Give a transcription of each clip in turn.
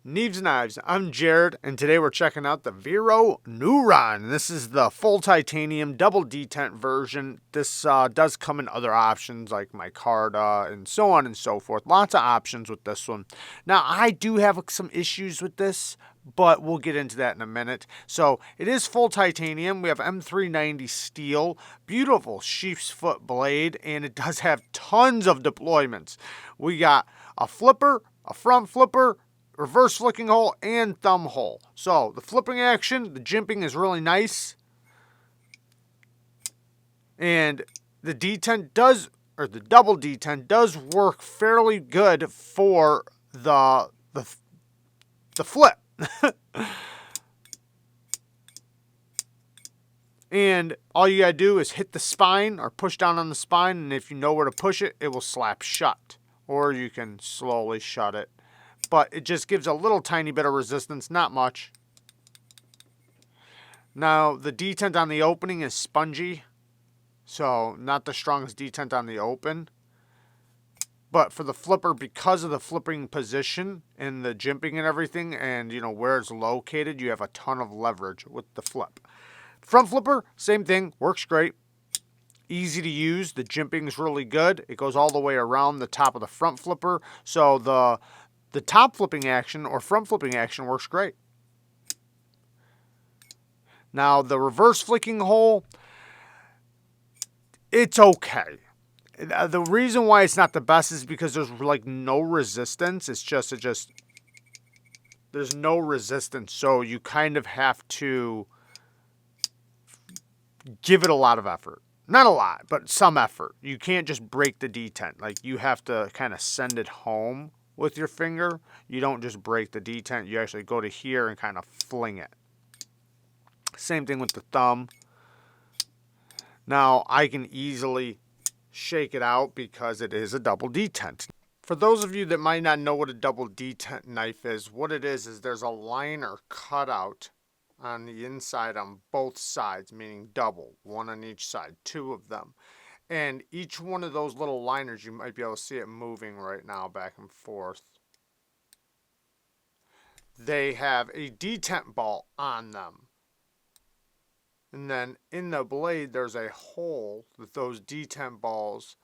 Neves Knives, I'm Jared, and today we're checking out the Vero Neuron. This is the full titanium double detent version. This does come in other options like micarta and so on and so forth. Lots of options with this one. Now, I do have some issues with this, but we'll get into that in a minute. So it is full titanium. We have M390 steel, beautiful sheep's foot blade, and it does have tons of deployments. We got a flipper, a front flipper, reverse flicking hole, and thumb hole. So the flipping action, the jimping is really nice. And the detent does, or the double detent does work fairly good for the flip. And all you gotta do is hit the spine or push down on the spine, and if you know where to push it, it will slap shut. Or you can slowly shut it. But it just gives a little tiny bit of resistance, not much. Now, the detent on the opening is spongy, so not the strongest detent on the open. But for the flipper, because of the flipping position and the jimping and everything, and you know where it's located, you have a ton of leverage with the flip. Front flipper, same thing, works great. Easy to use, the jimping is really good. It goes all the way around the top of the front flipper, so the top flipping action or front flipping action works great. Now, the reverse flicking hole, it's okay. The reason why it's not the best is because there's like no resistance. It's just there's no resistance, so you kind of have to give it a lot of effort. Not a lot, but some effort. You can't just break the detent. Like, you have to kind of send it home with your finger. You don't just break the detent. You actually go to here and kind of fling it. Same thing with the thumb. Now, I can easily shake it out because it is a double detent. For those of you that might not know what a double detent knife is, what it is there's a liner cut out on the inside on both sides, meaning double, one on each side, two of them. And each one of those little liners, you might be able to see it moving right now back and forth. They have a detent ball on them. And then in the blade, there's a hole that those detent balls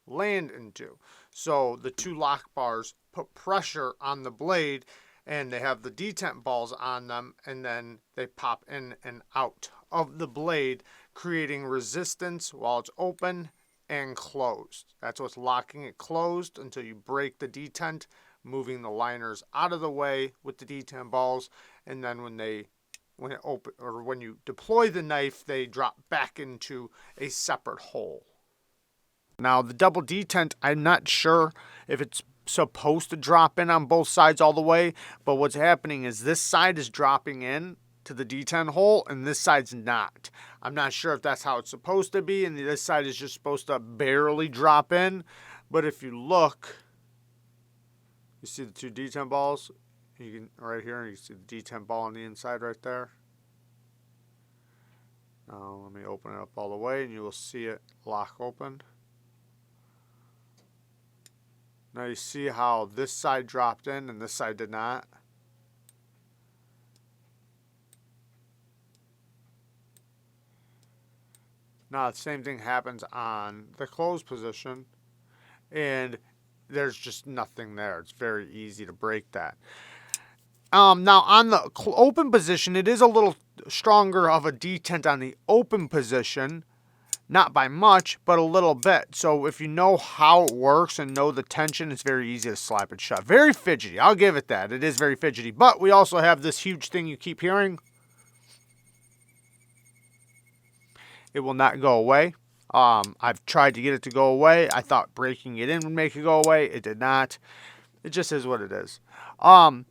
land into. So the two lock bars put pressure on the blade, and they have the detent balls on them, and then they pop in and out of the blade, creating resistance while it's open and closed. That's what's locking it closed until you break the detent, moving the liners out of the way with the detent balls, and then when you deploy the knife, they drop back into a separate hole. Now, the double detent, I'm not sure if it's supposed to drop in on both sides all the way, but what's happening is this side is dropping in to the detent hole and this side's not. I'm not sure if that's how it's supposed to be, and this side is just supposed to barely drop in. But if you look, you see the two detent balls. You can right here, you see the detent ball on the inside right there. Now let me open it up all the way and you will see it lock open. Now you see how this side dropped in and this side did not. Now the same thing happens on the closed position, and there's just nothing there. It's very easy to break that. Now on the open position, it is a little stronger of a detent on the open position. Not by much, but a little bit. So if you know how it works and know the tension, it's very easy to slap it shut. Very fidgety. I'll give it that. It is very fidgety. But we also have this huge thing you keep hearing. It will not go away. I've tried to get it to go away. I thought breaking it in would make it go away. It did not. It just is what it is. Now,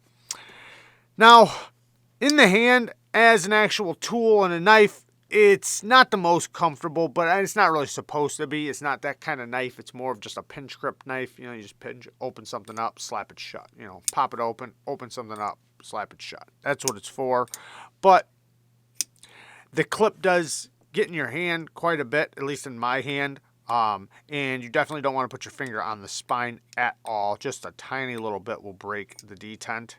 in the hand, as an actual tool and a knife, it's not the most comfortable, but it's not really supposed to be. It's not that kind of knife. It's more of just a pinch grip knife. You know, you just pinch, open something up, slap it shut. You know, pop it open something up, slap it shut. That's what it's for. But the clip does get in your hand quite a bit, at least in my hand. And you definitely don't want to put your finger on the spine at all. Just a tiny little bit will break the detent.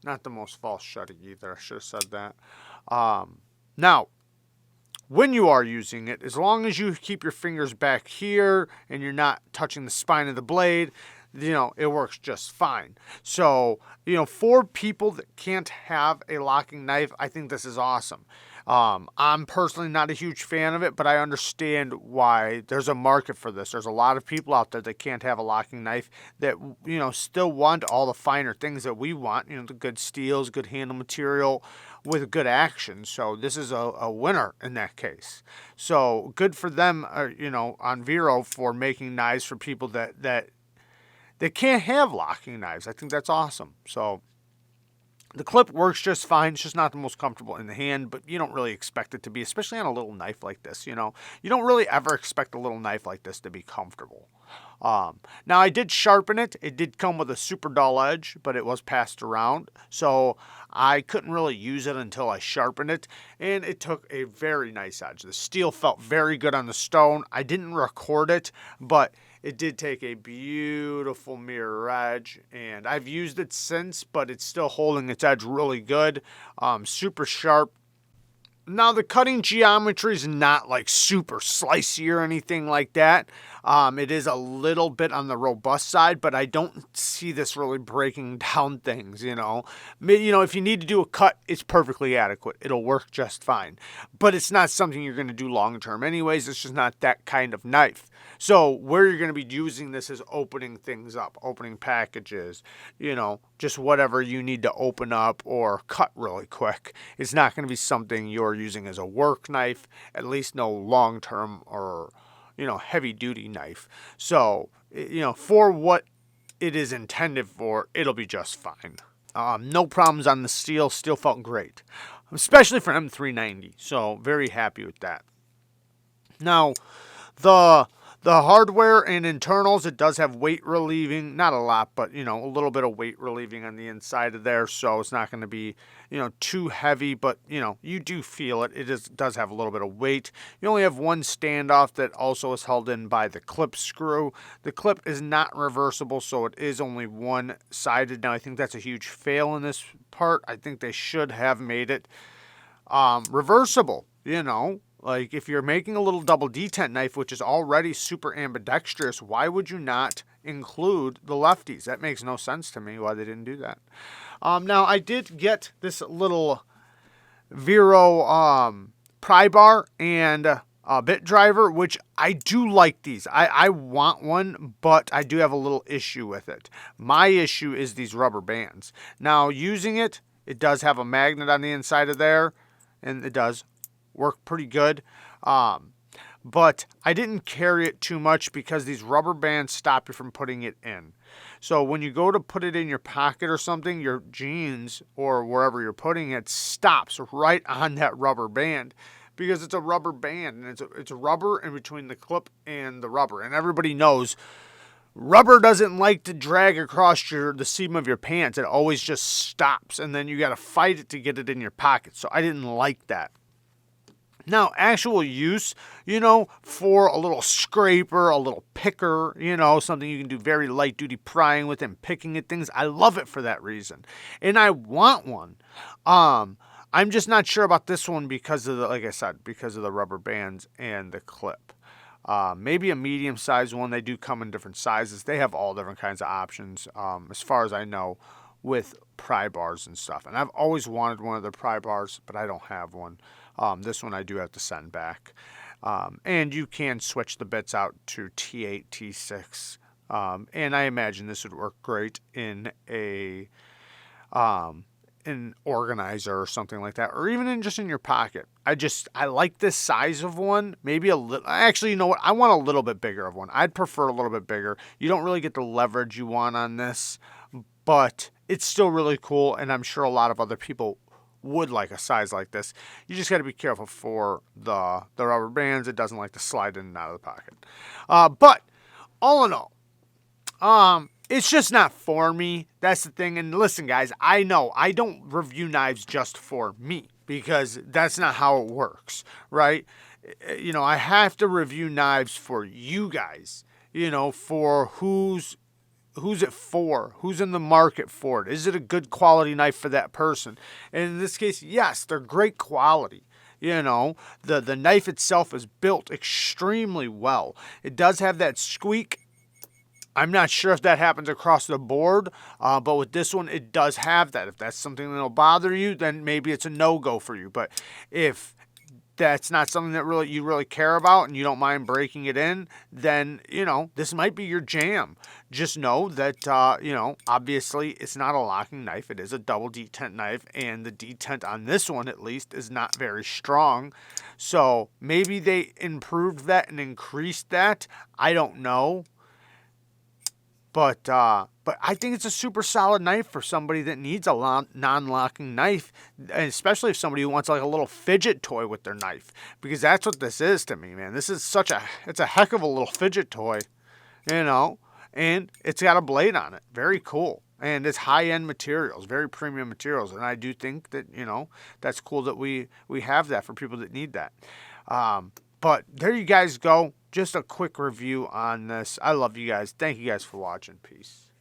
Not the most false shutting either. I should have said that. Now, when you are using it, as long as you keep your fingers back here and you're not touching the spine of the blade, it works just fine. So, for people that can't have a locking knife, I think this is awesome. I'm personally not a huge fan of it, but I understand why there's a market for this. There's a lot of people out there that can't have a locking knife that, still want all the finer things that we want, the good steels, good handle material with good action. So this is a winner in that case. So good for them, on Vero for making knives for people that can't have locking knives. I think that's awesome. So the clip works just fine. It's just not the most comfortable in the hand, but you don't really expect it to be, especially on a little knife like this. You don't really ever expect a little knife like this to be comfortable. Now, I did sharpen it. It did come with a super dull edge, but it was passed around, so I couldn't really use it until I sharpened it, and it took a very nice edge. The steel felt very good on the stone. I didn't record it, but it did take a beautiful mirror edge, and I've used it since, but it's still holding its edge really good. Super sharp. Now, the cutting geometry is not like super slicey or anything like that. It is a little bit on the robust side, but I don't see this really breaking down things, If you need to do a cut, it's perfectly adequate. It'll work just fine. But it's not something you're going to do long term anyways. It's just not that kind of knife. So where you're going to be using this is opening things up, opening packages, just whatever you need to open up or cut really quick. It's not going to be something you're using as a work knife, at least no long-term or, heavy duty knife. So, for what it is intended for, it'll be just fine. No problems on the steel. Steel felt great, especially for M390. So very happy with that. Now, the hardware and internals, it does have weight relieving, not a lot, but, a little bit of weight relieving on the inside of there, so it's not going to be, too heavy, but, you do feel it. It does have a little bit of weight. You only have one standoff that also is held in by the clip screw. The clip is not reversible, so it is only one-sided. Now, I think that's a huge fail in this part. I think they should have made it reversible, Like, if you're making a little double detent knife, which is already super ambidextrous, why would you not include the lefties? That makes no sense to me why they didn't do that. Now, I did get this little Vero pry bar and bit driver, which I do like these. I want one, but I do have a little issue with it. My issue is these rubber bands. Now, using it, it does have a magnet on the inside of there, and it does work pretty good, but I didn't carry it too much because these rubber bands stop you from putting it in. So when you go to put it in your pocket or something, your jeans or wherever you're putting it stops right on that rubber band because it's a rubber band, and it's a rubber in between the clip and the rubber, and everybody knows rubber doesn't like to drag across the seam of your pants. It always just stops, and then you got to fight it to get it in your pocket. So I didn't like that. Now, actual use, for a little scraper, a little picker, something you can do very light duty prying with and picking at things. I love it for that reason. And I want one. I'm just not sure about this one because of because of the rubber bands and the clip. Maybe a medium-sized one. They do come in different sizes. They have all different kinds of options, as far as I know, with pry bars and stuff. And I've always wanted one of their pry bars, but I don't have one. This one I do have to send back. And you can switch the bits out to T8, T6. And I imagine this would work great in an organizer or something like that, or even just in your pocket. I like this size of one. Maybe a little. Actually, you know what? I want a little bit bigger of one. I'd prefer a little bit bigger. You don't really get the leverage you want on this, but it's still really cool, and I'm sure a lot of other people would like a size like this. You just got to be careful for the rubber bands. It doesn't like to slide in and out of the pocket. But all in all, it's just not for me. That's the thing. And listen, guys, I know I don't review knives just for me because that's not how it works, right? I have to review knives for you guys, for who's it for? Who's in the market for it? Is it a good quality knife for that person? And in this case, yes, they're great quality. You know, the knife itself is built extremely well. It does have that squeak. I'm not sure if that happens across the board, but with this one, it does have that. If that's something that'll bother you, then maybe it's a no-go for you. But if that's not something that you really care about and you don't mind breaking it in, then, this might be your jam. Just know that, obviously it's not a locking knife. It is a double detent knife, and the detent on this one, at least, is not very strong. So maybe they improved that and increased that. I don't know. But I think it's a super solid knife for somebody that needs a non-locking knife, especially if somebody wants like a little fidget toy with their knife, because that's what this is to me, man. This is it's a heck of a little fidget toy, and it's got a blade on it. Very cool. And it's high-end materials, very premium materials, and I do think that, that's cool that we have that for people that need that. But there you guys go. Just a quick review on this. I love you guys. Thank you guys for watching. Peace.